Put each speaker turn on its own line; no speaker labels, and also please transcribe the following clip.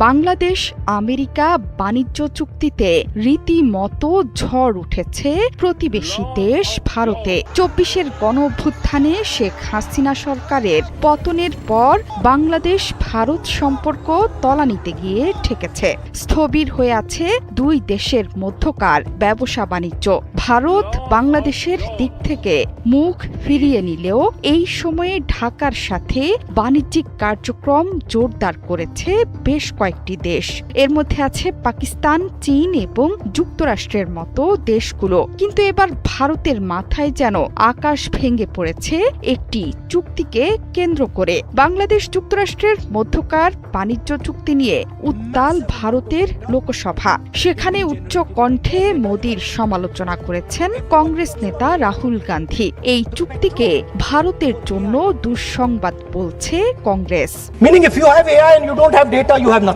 Bangladesh America বাণিজ্য চুক্তিতে রীতিমতো ঝড় উঠেছে প্রতিবেশী দেশ ভারতে। ২৪-এর গণঅভ্যুত্থানে শেখ হাসিনা সরকারের পতনের পর বাংলাদেশ ভারত সম্পর্ক তলানিতে গিয়ে ঠেকেছে। স্থবির হয়ে আছে দুই দেশের মধ্যকার ব্যবসা বাণিজ্য। ভারত বাংলাদেশের দিক থেকে মুখ ফিরিয়ে নিলেও এই সময়ে ঢাকার সাথে বাণিজ্যিক কার্যক্রম জোরদার করেছে বেশ কয়েকটি দেশ। এর মধ্যে আছে পাকিস্তান, চীন এবং যুক্তরাষ্ট্রের মতো দেশগুলো। কিন্তু এবার ভারতের মাথায় যেন আকাশ ভেঙে পড়েছে একটি চুক্তিকে কেন্দ্র করে। বাংলাদেশ যুক্তরাষ্ট্রের মধ্যকার বাণিজ্য চুক্তি নিয়ে উত্তাল ভারতের লোকসভা। সেখানে উচ্চ কণ্ঠে মোদির সমালোচনা করেছেন কংগ্রেস নেতা রাহুল গান্ধী। এই চুক্তিকে ভারতের জন্য দুঃসংবাদ বলছে Congress.
Meaning if you have AI and you don't have data, you have nothing.